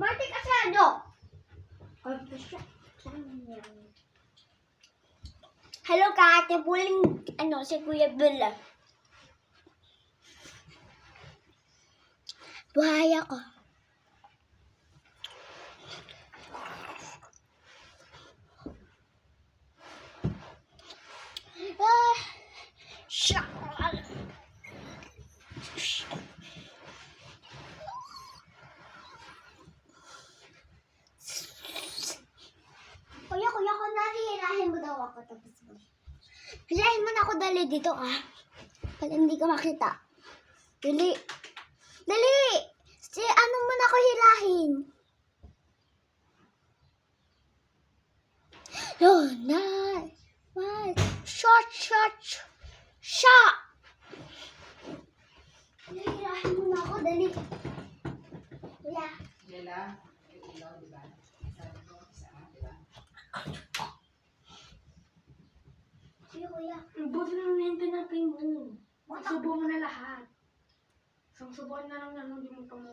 Mati kasado. Hello ka, Ate Buling, si Kuya Bella. Buhay ako. Kuya, kung nahihirahin mo daw ako tapos mo. Hilahin mo na ako dali dito para hindi ka makita. Dali. Dali! Ano mo na ako hilahin? Oh, nice. Shot. Hilahin mo na ako, dali. Kuya. Yela, yung ilaw, di ba? Sabi ko, isa, di ba? Kuya. Buti na lang yung tinapay mo. Subo mo na lahat. Isang subuan na lang yan, hindi mo pa mo